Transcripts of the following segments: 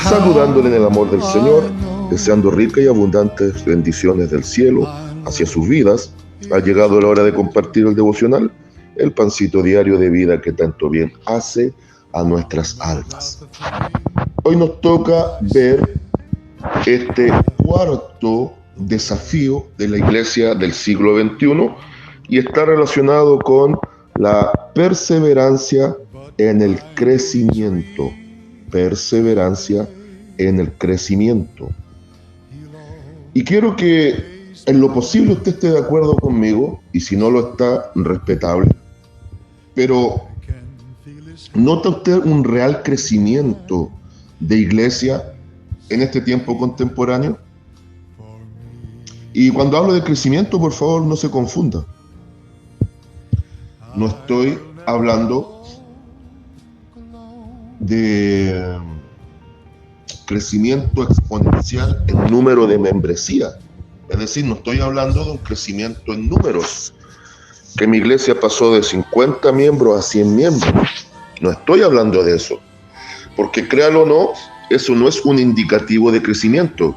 Saludándole en el amor del Señor, deseando ricas y abundantes bendiciones del cielo hacia sus vidas. Ha llegado la hora de compartir el devocional, el pancito diario de vida que tanto bien hace a nuestras almas. Hoy nos toca ver este cuarto desafío de la iglesia del siglo XXI y está relacionado con la perseverancia en el crecimiento. Perseverancia en el crecimiento. Y quiero que en lo posible usted esté de acuerdo conmigo, y si no lo está, respetable. Pero ¿nota usted un real crecimiento de iglesia en este tiempo contemporáneo? Y cuando hablo de crecimiento, por favor, no se confunda. No estoy hablando de crecimiento exponencial en número de membresía. Es decir, no estoy hablando de un crecimiento en números, que mi iglesia pasó de 50 miembros a 100 miembros. No estoy hablando de eso, porque créalo o no, eso no es un indicativo de crecimiento.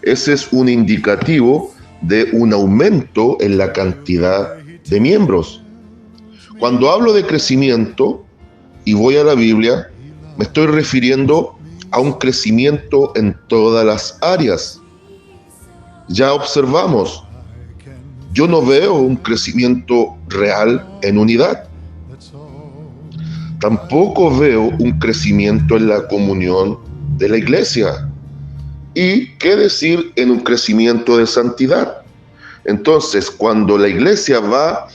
Ese es un indicativo de un aumento en la cantidad de miembros. Cuando hablo de crecimiento y voy a la Biblia, me estoy refiriendo a un crecimiento en todas las áreas. Ya observamos, yo no veo un crecimiento real en unidad. Tampoco veo un crecimiento en la comunión de la iglesia. ¿Y qué decir en un crecimiento de santidad? Entonces, cuando la iglesia va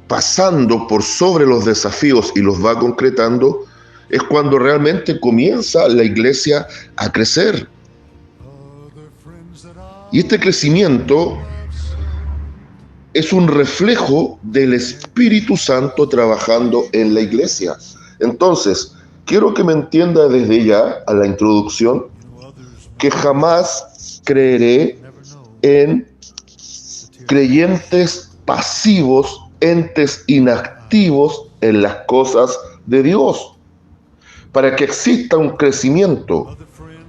pasando por sobre los desafíos y los va concretando, es cuando realmente comienza la iglesia a crecer. Y este crecimiento es un reflejo del Espíritu Santo trabajando en la iglesia. Entonces, quiero que me entienda desde ya, a la introducción, que jamás creeré en creyentes pasivos, entes inactivos en las cosas de Dios. Para que exista un crecimiento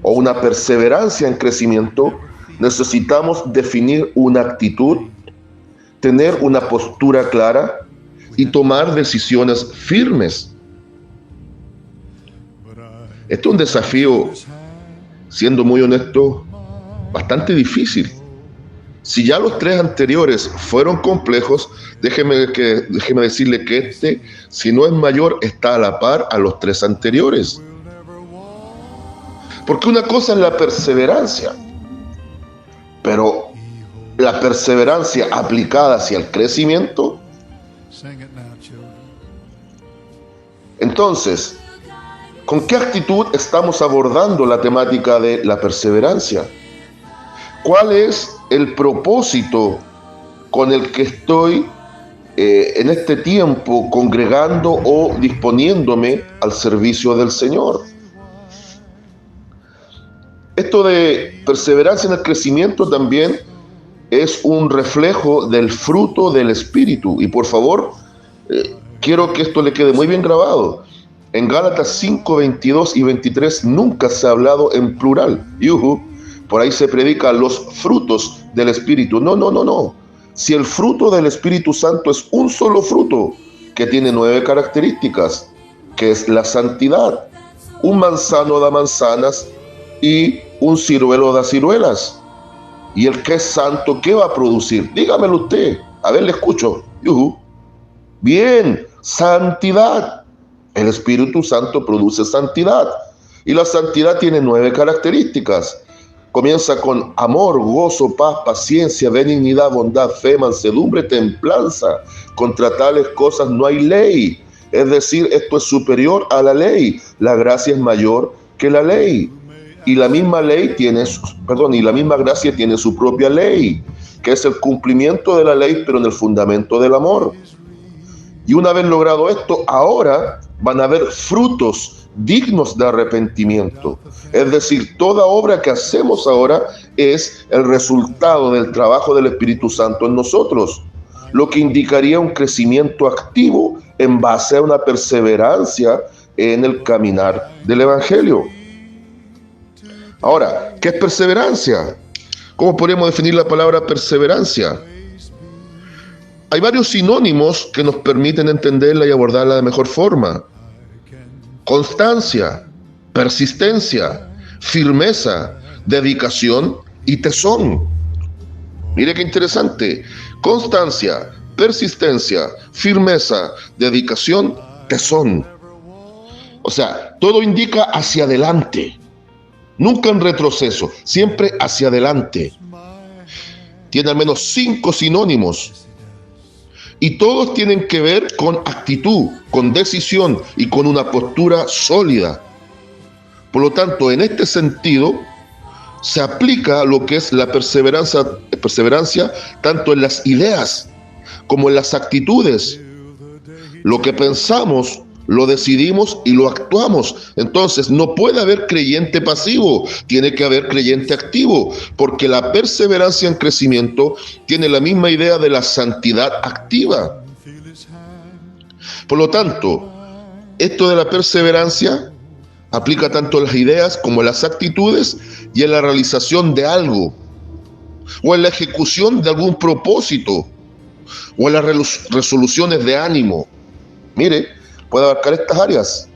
o una perseverancia en crecimiento, necesitamos definir una actitud, tener una postura clara y tomar decisiones firmes. Este es un desafío, siendo muy honesto, bastante difícil. Si ya los tres anteriores fueron complejos, déjeme decirle que este, si no es mayor, está a la par a los tres anteriores. Porque una cosa es la perseverancia, pero la perseverancia aplicada hacia el crecimiento. Entonces, ¿con qué actitud estamos abordando la temática de la perseverancia? ¿Cuál es el propósito con el que estoy en este tiempo congregando o disponiéndome al servicio del Señor? Esto de perseverancia en el crecimiento también es un reflejo del fruto del Espíritu. Y por favor, quiero que esto le quede muy bien grabado. En Gálatas 5, 22 y 23 nunca se ha hablado en plural. Por ahí se predica los frutos del Espíritu. No. Si el fruto del Espíritu Santo es un solo fruto que tiene 9 características, que es la santidad. Un manzano da manzanas y un ciruelo da ciruelas. Y el que es santo, ¿qué va a producir? Dígamelo usted. A ver, le escucho. Bien, santidad. El Espíritu Santo produce santidad. Y la santidad tiene 9 características. Comienza con amor, gozo, paz, paciencia, benignidad, bondad, fe, mansedumbre, templanza. Contra tales cosas no hay ley. Es decir, esto es superior a la ley. La gracia es mayor que la ley. Y la misma gracia tiene su propia ley, que es el cumplimiento de la ley, pero en el fundamento del amor. Y una vez logrado esto, ahora van a haber frutos dignos de arrepentimiento. Es decir, toda obra que hacemos ahora es el resultado del trabajo del Espíritu Santo en nosotros, lo que indicaría un crecimiento activo en base a una perseverancia en el caminar del Evangelio. Ahora, ¿qué es perseverancia? ¿Cómo podemos definir la palabra perseverancia? Hay varios sinónimos que nos permiten entenderla y abordarla de mejor forma. Constancia, persistencia, firmeza, dedicación y tesón. Mire qué interesante. Constancia, persistencia, firmeza, dedicación, tesón. O sea, todo indica hacia adelante. Nunca en retroceso, siempre hacia adelante. Tiene al menos 5 sinónimos. Y todos tienen que ver con actitud, con decisión y con una postura sólida. Por lo tanto, en este sentido, se aplica lo que es la perseverancia tanto en las ideas como en las actitudes. Lo que pensamos, lo decidimos y lo actuamos. Entonces, no puede haber creyente pasivo, tiene que haber creyente activo, porque la perseverancia en crecimiento tiene la misma idea de la santidad activa. Por lo tanto, esto de la perseverancia aplica tanto en las ideas como en las actitudes y en la realización de algo, o en la ejecución de algún propósito, o en las resoluciones de ánimo. Mire, puede abarcar estas áreas.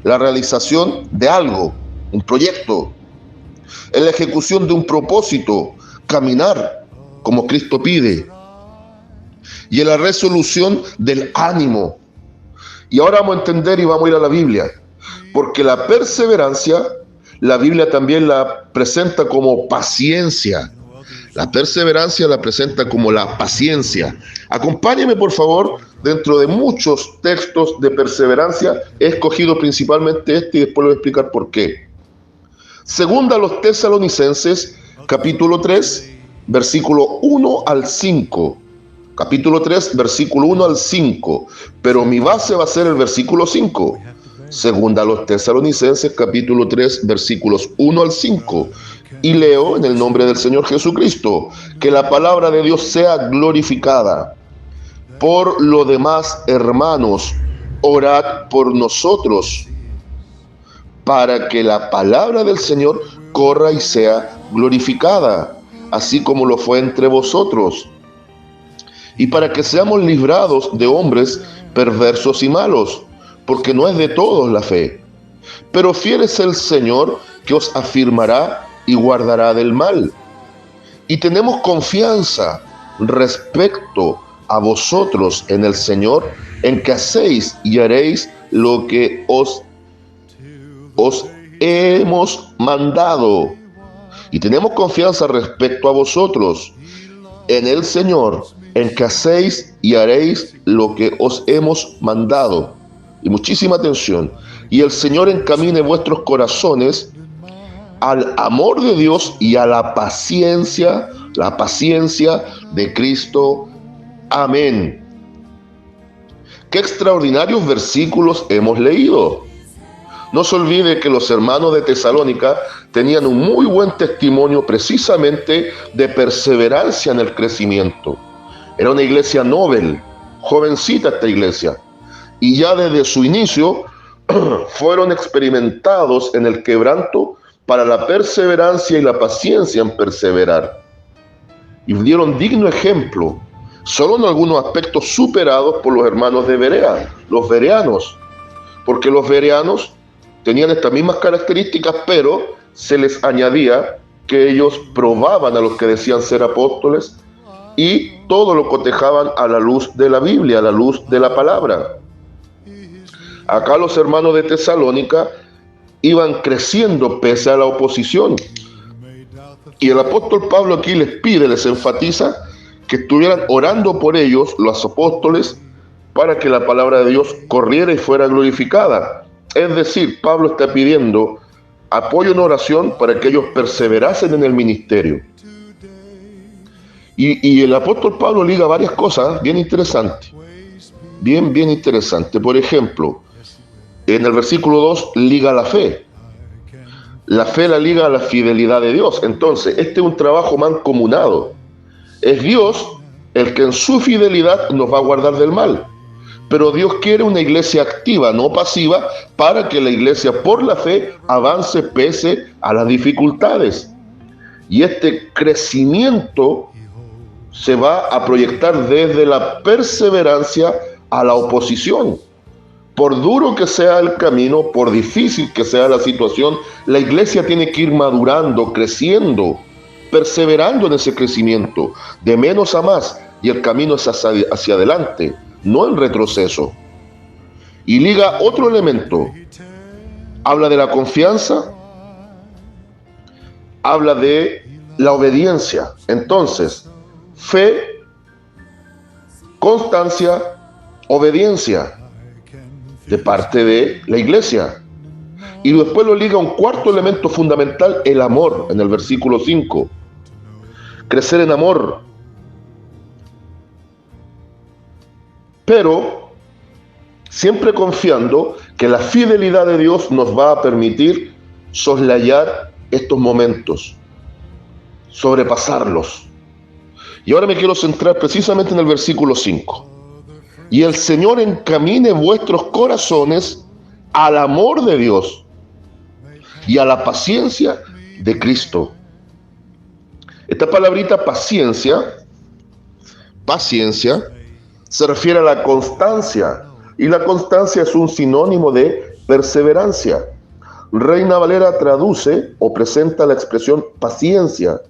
La realización de algo, un proyecto, en la ejecución de un propósito, caminar como Cristo pide, y en la resolución del ánimo. Y ahora vamos a entender y vamos a ir a la Biblia, porque la perseverancia, la Biblia también la presenta como paciencia. La perseverancia la presenta como la paciencia. Acompáñeme, por favor, dentro de muchos textos de perseverancia. He escogido principalmente este y después le voy a explicar por qué. Segunda a los Tesalonicenses, capítulo 3, versículo 1 al 5. Capítulo 3, versículo 1 al 5. Pero mi base va a ser el versículo 5. Segunda a los Tesalonicenses, capítulo 3, versículos 1 al 5. Y leo en el nombre del Señor Jesucristo, que la palabra de Dios sea glorificada. Por lo demás, hermanos, orad por nosotros, para que la palabra del Señor corra y sea glorificada, así como lo fue entre vosotros, y para que seamos librados de hombres perversos y malos, porque no es de todos la fe. Pero fiel es el Señor, que os afirmará y guardará del mal. Y tenemos confianza respecto a vosotros en el Señor, en que hacéis y haréis lo que os hemos mandado. Y tenemos confianza respecto a vosotros en el Señor, en que hacéis y haréis lo que os hemos mandado. Y muchísima atención. Y el Señor encamine vuestros corazones al amor de Dios y a la paciencia de Cristo. Amén. Qué extraordinarios versículos hemos leído. No se olvide que los hermanos de Tesalónica tenían un muy buen testimonio precisamente de perseverancia en el crecimiento. Era una iglesia noble, jovencita esta iglesia, y ya desde su inicio fueron experimentados en el quebranto para la perseverancia y la paciencia en perseverar. Y dieron digno ejemplo, solo en algunos aspectos superados por los hermanos de Berea, los bereanos, porque los bereanos tenían estas mismas características, pero se les añadía que ellos probaban a los que decían ser apóstoles y todo lo cotejaban a la luz de la Biblia, a la luz de la palabra. Acá los hermanos de Tesalónica iban creciendo pese a la oposición. Y el apóstol Pablo aquí les pide, les enfatiza que estuvieran orando por ellos, los apóstoles, para que la palabra de Dios corriera y fuera glorificada. Es decir, Pablo está pidiendo apoyo en oración para que ellos perseverasen en el ministerio. Y el apóstol Pablo liga varias cosas bien interesantes. Bien interesante. Por ejemplo, en el versículo 2 liga la fe. La fe la liga a la fidelidad de Dios. Entonces, este es un trabajo mancomunado. Es Dios el que en su fidelidad nos va a guardar del mal. Pero Dios quiere una iglesia activa, no pasiva, para que la iglesia por la fe avance pese a las dificultades. Y este crecimiento se va a proyectar desde la perseverancia a la oposición. Por duro que sea el camino, por difícil que sea la situación, la iglesia tiene que ir madurando, creciendo, perseverando en ese crecimiento, de menos a más, y el camino es hacia adelante, no en retroceso. Y liga otro elemento, habla de la confianza, habla de la obediencia. Entonces, fe, constancia, obediencia de parte de la iglesia. Y después lo liga a un cuarto elemento fundamental, el amor, en el versículo 5. Crecer en amor. Pero siempre confiando que la fidelidad de Dios nos va a permitir soslayar estos momentos, sobrepasarlos. Y ahora me quiero centrar precisamente en el versículo 5. Y el Señor encamine vuestros corazones al amor de Dios y a la paciencia de Cristo. Esta palabrita paciencia se refiere a la constancia, y la constancia es un sinónimo de perseverancia. Reina Valera traduce o presenta la expresión paciencia,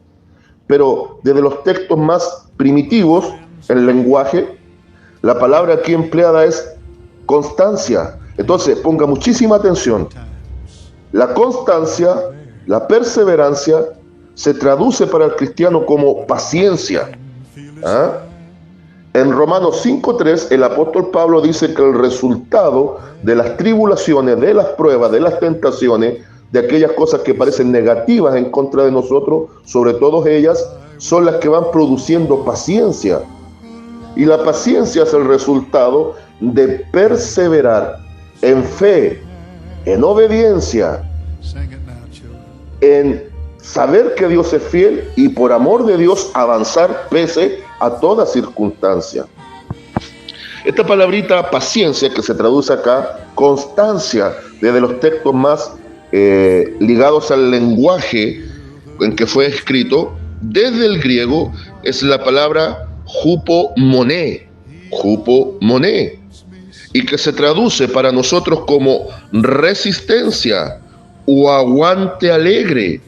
pero desde los textos más primitivos, el lenguaje, la palabra aquí empleada es constancia. Entonces, ponga muchísima atención. La constancia, la perseverancia, se traduce para el cristiano como paciencia. ¿Ah? En Romanos 5:3, el apóstol Pablo dice que el resultado de las tribulaciones, de las pruebas, de las tentaciones, de aquellas cosas que parecen negativas en contra de nosotros, sobre todo ellas, son las que van produciendo paciencia. Y la paciencia es el resultado de perseverar en fe, en obediencia, en saber que Dios es fiel y por amor de Dios avanzar pese a toda circunstancia. Esta palabrita paciencia, que se traduce acá constancia, desde los textos más ligados al lenguaje en que fue escrito, desde el griego es la palabra hupomoné, y que se traduce para nosotros como resistencia o aguante alegre.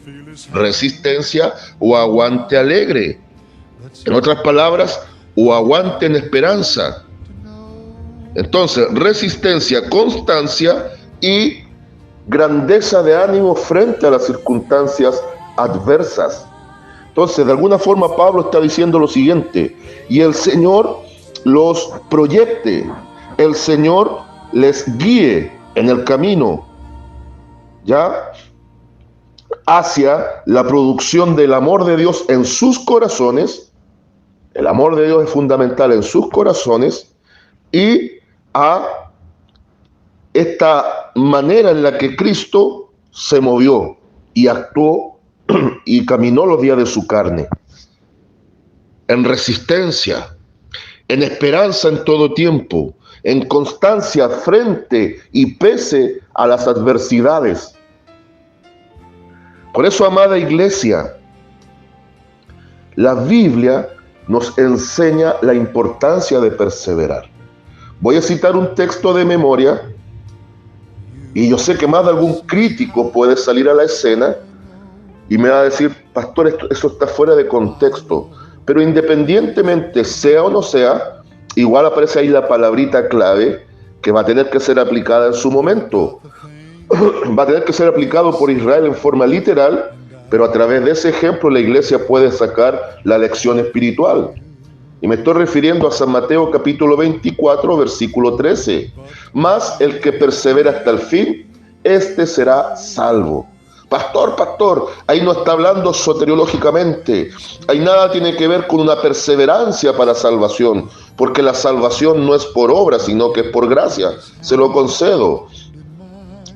Resistencia o aguante alegre. En otras palabras, o aguante en esperanza. Entonces, resistencia, constancia y grandeza de ánimo frente a las circunstancias adversas. Entonces, de alguna forma, Pablo está diciendo lo siguiente: y el Señor los proyecte, el Señor les guíe en el camino, ¿ya?, hacia la producción del amor de Dios en sus corazones. El amor de Dios es fundamental en sus corazones, y a esta manera en la que Cristo se movió y actuó y caminó los días de su carne, en resistencia, en esperanza en todo tiempo, en constancia frente y pese a las adversidades. Por eso, amada iglesia, la Biblia nos enseña la importancia de perseverar. Voy a citar un texto de memoria, y yo sé que más de algún crítico puede salir a la escena y me va a decir: pastor, eso está fuera de contexto. Pero independientemente sea o no sea, igual aparece ahí la palabrita clave que va a tener que ser aplicada en su momento. Va a tener que ser aplicado por Israel en forma literal, pero a través de ese ejemplo la iglesia puede sacar la lección espiritual. Y me estoy refiriendo a San Mateo capítulo 24, versículo 13. Mas el que persevera hasta el fin, este será salvo. Pastor, ahí no está hablando soteriológicamente. Ahí nada tiene que ver con una perseverancia para salvación, porque la salvación no es por obra, sino que es por gracia. Se lo concedo.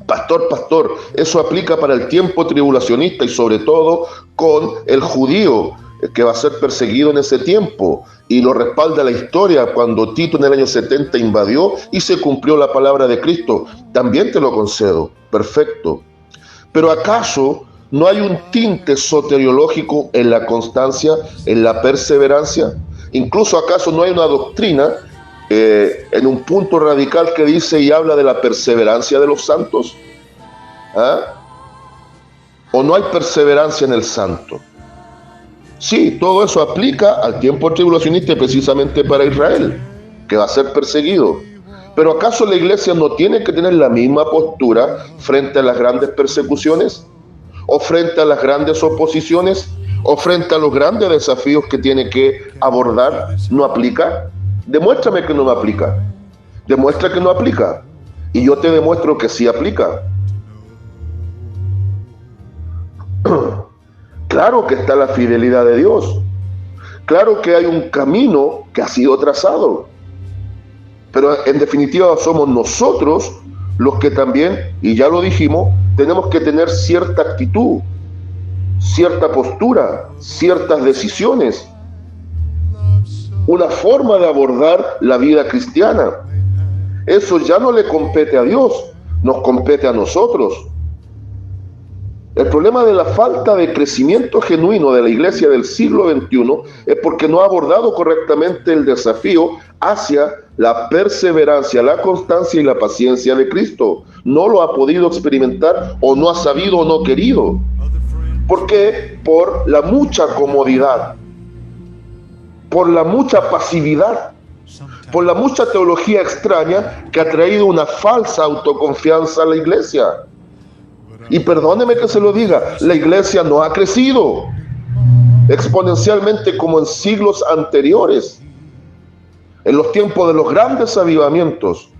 Pastor, eso aplica para el tiempo tribulacionista y sobre todo con el judío que va a ser perseguido en ese tiempo, y lo respalda la historia cuando Tito en el año 70 invadió y se cumplió la palabra de Cristo. También te lo concedo, perfecto. Pero ¿acaso no hay un tinte soteriológico en la constancia, en la perseverancia? Incluso ¿acaso no hay una doctrina en un punto radical que dice y habla de la perseverancia de los santos? ¿Ah? ¿O no hay perseverancia en el santo? Sí, todo eso aplica al tiempo tribulacionista, precisamente para Israel, que va a ser perseguido. Pero ¿acaso la iglesia no tiene que tener la misma postura frente a las grandes persecuciones? ¿O frente a las grandes oposiciones? ¿O frente a los grandes desafíos que tiene que abordar? ¿No aplica? Demuéstrame que no me aplica. Demuestra que no aplica. Y yo te demuestro que sí aplica. Claro que está la fidelidad de Dios. Claro que hay un camino que ha sido trazado. Pero en definitiva somos nosotros los que también, y ya lo dijimos, tenemos que tener cierta actitud, cierta postura, ciertas decisiones, una forma de abordar la vida cristiana. Eso ya no le compete a Dios, nos compete a nosotros. El problema de la falta de crecimiento genuino de la iglesia del siglo XXI es porque no ha abordado correctamente el desafío hacia la perseverancia, la constancia y la paciencia de Cristo. No lo ha podido experimentar, o no ha sabido o no querido. ¿Por qué? Por la mucha comodidad, por la mucha pasividad, por la mucha teología extraña que ha traído una falsa autoconfianza a la iglesia. Y perdóneme que se lo diga, la iglesia no ha crecido exponencialmente como en siglos anteriores, en los tiempos de los grandes avivamientos,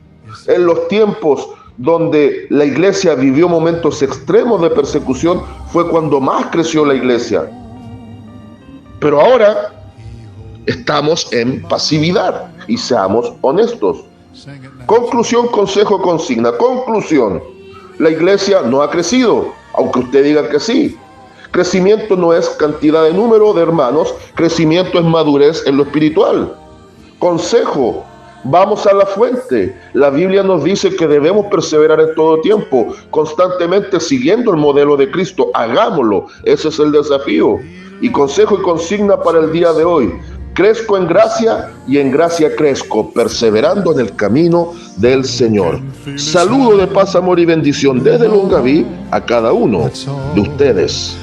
en los tiempos donde la iglesia vivió momentos extremos de persecución, fue cuando más creció la iglesia. Pero ahora estamos en pasividad, y seamos honestos. Conclusión, consejo, consigna. Conclusión: la iglesia no ha crecido, aunque usted diga que sí. Crecimiento no es cantidad de número de hermanos, crecimiento es madurez en lo espiritual. Consejo: vamos a la fuente. La Biblia nos dice que debemos perseverar en todo tiempo, constantemente siguiendo el modelo de Cristo. Hagámoslo, ese es el desafío. Y consejo y consigna para el día de hoy: crezco en gracia y en gracia crezco, perseverando en el camino del Señor. Saludo de paz, amor y bendición desde Longaví a cada uno de ustedes.